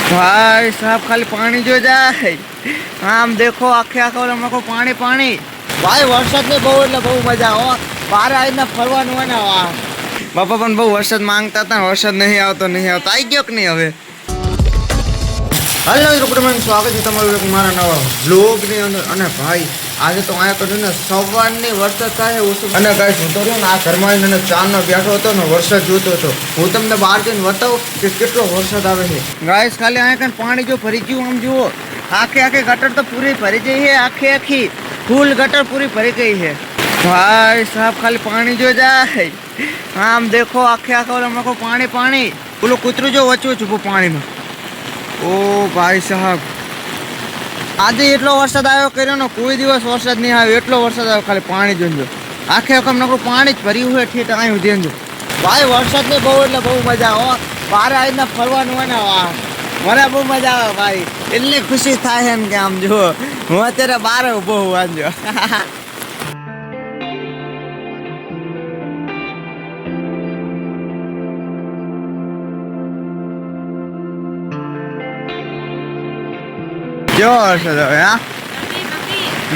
भाई साहब खाली पानी जो जाए आम देखो आखे आखे को पानी पानी भाई वरसाद ने बहु એટલે બહુ મજા આવે બહાર આવીને ફરવાનું હોય ને બાપા પણ બહુ વરસાદ માંગતા હતા વરસાદ નહીં આવતો આવી ગયો કે નહીં હવે હેલો મિત્રો સ્વાગત છે તમારું એક મારા નવા વ્લોગની અંદર અને ભાઈ આજે તો અહીંયા કર્યું ને સવારની વરસાદ થાય અને ગાઈસ હું તો રહ્યો ને આ ઘરમાં આવીને ચાનો બેઠો હતો ને વરસાદ જોતો હતો હું તમને બહાર જઈને બતાવું કે કેટલો વરસાદ આવે છે ગાઈસ ખાલી અહીંયા કંઈ પાણી જો ભરી ગયું આમ જુઓ આખે ગટર તો પૂરી ભરી ગઈ છે આખી फूल गटर पूरी भरी गई है भाई साहब खाली पानी जो जाए आम देखो आखे आखे को पानी पानी बोलो कुतरू जो वचू छुपो पानी में ओ भाई साहब आज एटलो वरसाद आयो कर्यो ने कोई दिवस वरसाद नहीं आयो एटलो वरसाद आयो खाली पानी जोजो आखे आखे नकरो पानी ज भर्યું હોય ઠીક અહીં દેજો ભાઈ વરસાદ ને બહુ એટલે બહુ મજા આવે બહાર આવીને ફરવાનું હોય ને મને બહુ મજા આવે ભાઈ એટલી ખુશી થાય એમ કે આમ જો હું અત્યારે બહાર ઉભો હું વાંજો જો વરસાદ હવે હા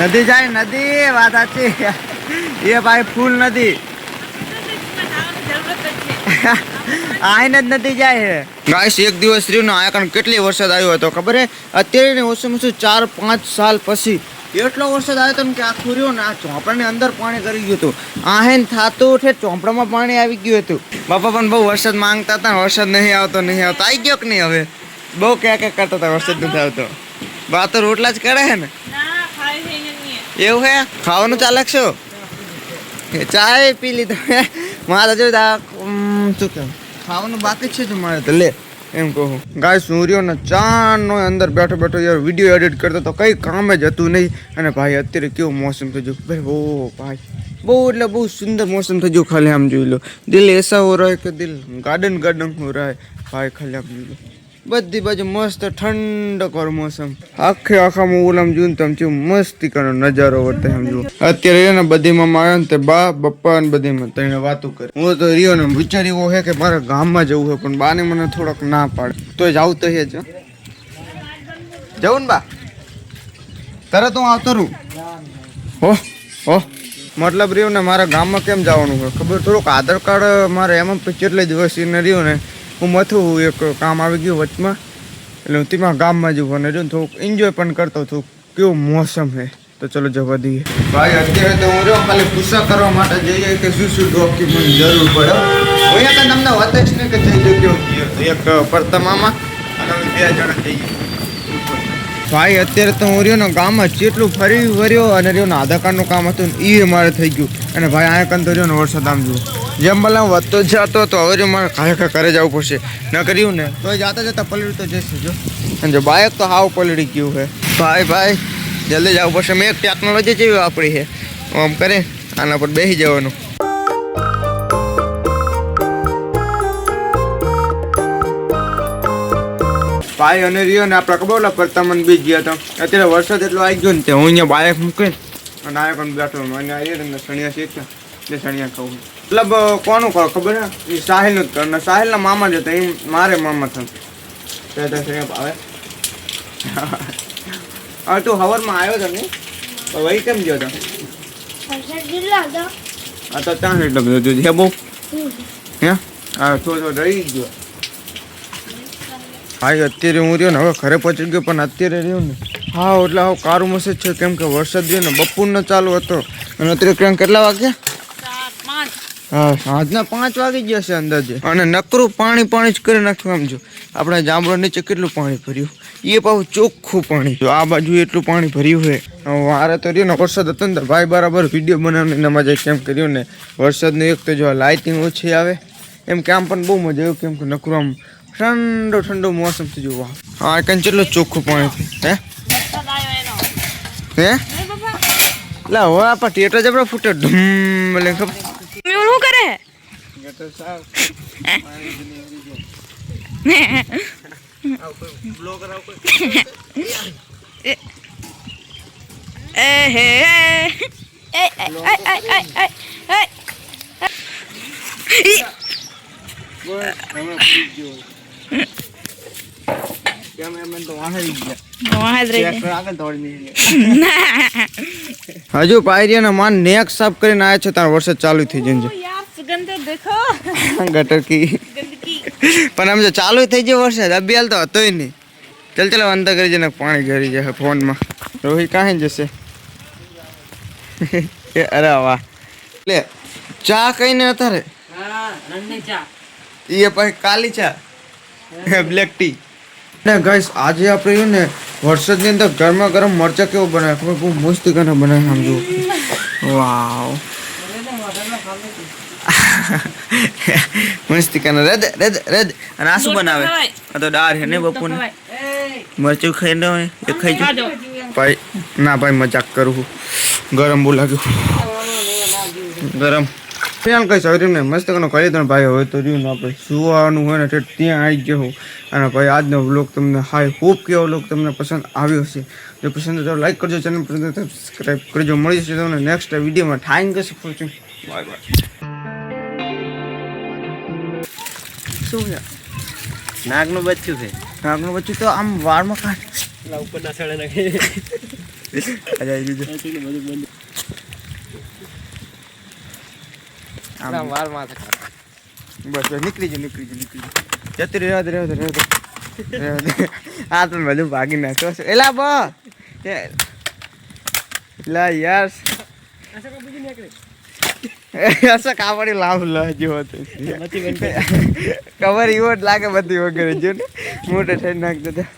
નદી જાય નદી વાત સાચી એ ભાઈ ફૂલ નદી આઈને જ નદી જાય છે ગાઈસ એક દિવસ રહ્યું ને આ કારણ કેટલી વરસાદ આવ્યો હતો ખબર હે અત્યારે ઓછું 4-5 સાલ પછી એટલો વરસાદ આવ્યો હતો ને કે આખું રહ્યું ને આ ચોપડાની અંદર પાણી કરી ગયું હતું આહેન થાતું ઉઠે ચોપડામાં પાણી આવી ગયું હતું બાપા પણ બહુ વરસાદ માંગતા હતા વરસાદ નહીં આવતો આવી ગયો કે નહીં હવે બહુ ક્યાં કરતા હતા વરસાદ નથી આવતો બા તો રોટલા જ કરે હે ને એવું હે ખાવાનું ચાલે છો ચાય પી લીધો મારે જો શું કેવું ખાવાનું બાકી છે જ મારે તો લે એમ કહું ગાય સૂર્યો ને ચાનો અંદર બેઠો યાર વિડીયો એડિટ કરતો તો કંઈ કામ જ હતું નહીં અને ભાઈ અત્યારે કેવું મોસમ થઈ ગયું ભાઈ ઓ ભાઈ બહુ એટલે બહુ સુંદર મોસમ થઈ ગયું ખાલી આમ જોઈ લો દિલ એસા હો રહે કે દિલ ગાર્ડન હો રહે ભાઈ ખાલી આમ જોઈ લો બધી બાજુ મસ્ત ઠંડક મોસમ આખામાં ઓલામ જોયું તમે કેવું મસ્તી કરો નજારો વર્તે એમ જુઓ અત્યારે એને બધીમાં આવ્યો ને તે બા બપ્પા ને બધીમાં તને વાતો કરે હું તો રહ્યો ને વિચાર્યું હે કે મારા ગામમાં જવું હોય પણ બાને મને થોડોક ના પાડે તો જાવું તો હે જ જવું ને બા તરત હું આવતો રહું હો મતલબ રહ્યું ને મારા ગામમાં કેમ જવાનું હોય ખબર થોડુંક આધાર કાર્ડ મારે એમાં કેટલા દિવસ એને રહ્યું ને હું મથું એક કામ આવી ગયું વચમાં એટલે હું તેમાં ગામમાં જવું અને જો થોડુંક એન્જોય પણ કરતો હતું કેવું મોસમ છે તો ચલો જવા દઈએ ભાઈ અત્યારે તો હું રહ્યો ખાલી પૂછા કરવા માટે જઈએ કે શું ડોક્યુમેન્ટ જરૂર પડે અહીંયા તો તમને વતેશ ને કે જઈ જગ્યો એક પરતમામાં અને 2 જણા જઈએ ભાઈ અત્યારે તો હું રહ્યો ને ગામમાં જેટલું ફરી વર્યો અને રહ્યો ને આધાર કાર્ડનું કામ હતું ને એ મારે થઈ ગયું અને ભાઈ અહીંયા કંઈ તો રહ્યો ને વરસાદ આમ જુઓ જેમ ભલે હું વધતો જતો તો હવે મારે કાંઈ ઘરે જવું પડશે ન કર્યું ને તો જતા પલળી તો જશે જો અને જો બાઇક તો હાવ પલળી ગયું છે ભાઈ જલ્દી જવું પડશે મેં એક ટેકનોલોજી જેવી વાપરી છે આમ કરે આના પર બેસી જવાનું ભાઈ અને રહ્યો ને આપણે ખબર પરતામન બીજ ગયા હતા અત્યારે વરસાદ એટલો આવી ગયો ને તે હું અહીંયા બાઇક મૂકીને અને આ પણ બેઠો અને આવીને સણિયા શીખ્યા એટલે સણિયા ખાવું મતલબ કોનું કરો ખબર હે એ સાહિલનું જ કરો ને સાહિલના મામા જ હતા એ મારે મામા થાય આવે હવે તું હવરમાં આવ્યો હતો ને વહી કેમ ગયો હતો હા તો ત્યાં એટલો બધો જોજે બહુ હે હા થોડો રહી ગયો હા અત્યારે હું રહ્યો ને હવે ઘરે પહોંચી ગયો પણ અત્યારે રહ્યો ને હા એટલે હવે કારું મસેજ છે કેમ કે વરસાદ રહ્યો ને બપોરનો ચાલુ હતો અને અત્યારે ક્યાં કેટલા વાગ્યા હા સાંજના 5 વાગી ગયા છે અંદાજે અને નકરું પાણી જ કરી નાખ્યું આમ જો આપણે જાંબુડા નીચે કેટલું પાણી ભર્યું એ પાછું ચોખ્ખું પાણી જો આ બાજુ એટલું પાણી ભર્યું હોય મારે તો રહ્યો ને વરસાદ હતો ને ભાઈ બરાબર વિડીયો બનાવીને મજા કેમ કર્યું ને વરસાદનું એક તો જો લાઇટિંગ ઓછી આવે એમ કે આમ પણ બહુ મજા આવ્યું કેમ કે નકરું આમ ઠંડો મોસમ થઈ ગયો વાહ હા કંઈ કેટલું ચોખ્ખું પાણી હે લા હવે આપણા ટેટા જબરા ફૂટે ધૂમ એટલે ખબર શું કરે કેમેરામેન તો વાહે જ ગયા વાહ જ રહી ટ્રેક્ટર આગળ દોડી નહીં હજુ પાયરિયાના માન નેક સાફ કરીને આવ્યા છે તાર વરસાદ ચાલુ થઈ જશે यार सुगंध देखो ગટર કી गंदगी પણ આમ જો ચાલુ થઈ ગયો વરસાદ અભિયાલ તો હતોય નહીં ચાલ અંદર કરી જઈને પાણી ગરી જશે ફોનમાં રોહિત કાંઈ જશે એ અરે વાહ લે ચા કઈ ને અત્યારે हां रंगनी चा એ પછી કાલી ચા બ્લેક ટી ને ગાઈસ આજે આપણે ને વરસાદની અંદર ગરમા ગરમ મરચા કેવો બનાવે ખબર બહુ મસ્ત કરીને બનાવે સમજો વાવ મસ્ત કરીને રદ રદ રદ અને આ શું બનાવે આ તો દાળ હે ને બપોરને મરચું ખાઈ લો એ ખાઈ જો ભાઈ ના ભાઈ મજાક કરું છું ગરમ બહુ લાગ્યું ગરમ ત્યાં કઈ શરીર ને મસ્ત કનો કરી દો ભાઈ હવે તો રહ્યું ને આપણે સુવાનું હોય ને ત્યાં આવી ગયો હું અને ભાઈ આજનો વ્લોગ તમને હાઈ હોપ કે વ્લોગ તમને પસંદ આવ્યો હશે જો પસંદ તો લાઈક કરજો ચેનલ પર સબસ્ક્રાઈબ કરજો મળી જશે તમને નેક્સ્ટ વિડીયોમાં thank you for watching bye bye શું છે નાગનું બચ્ચું છે નાગનું બચ્ચું તો આમ વાળમાં કાઢ ઉપર ના છડે નાખે આમ વાળ માથે બસ નીકળી જાય જતી રહેવા દે આ તો બધું ભાગી નાખ્યો છે એલા બસ એલા યાર અસા કાપડી લાવ જેવો હતો ખબર એવો જ લાગે બધી વગેરે જો ને મોટે થઈને નાખતા હતા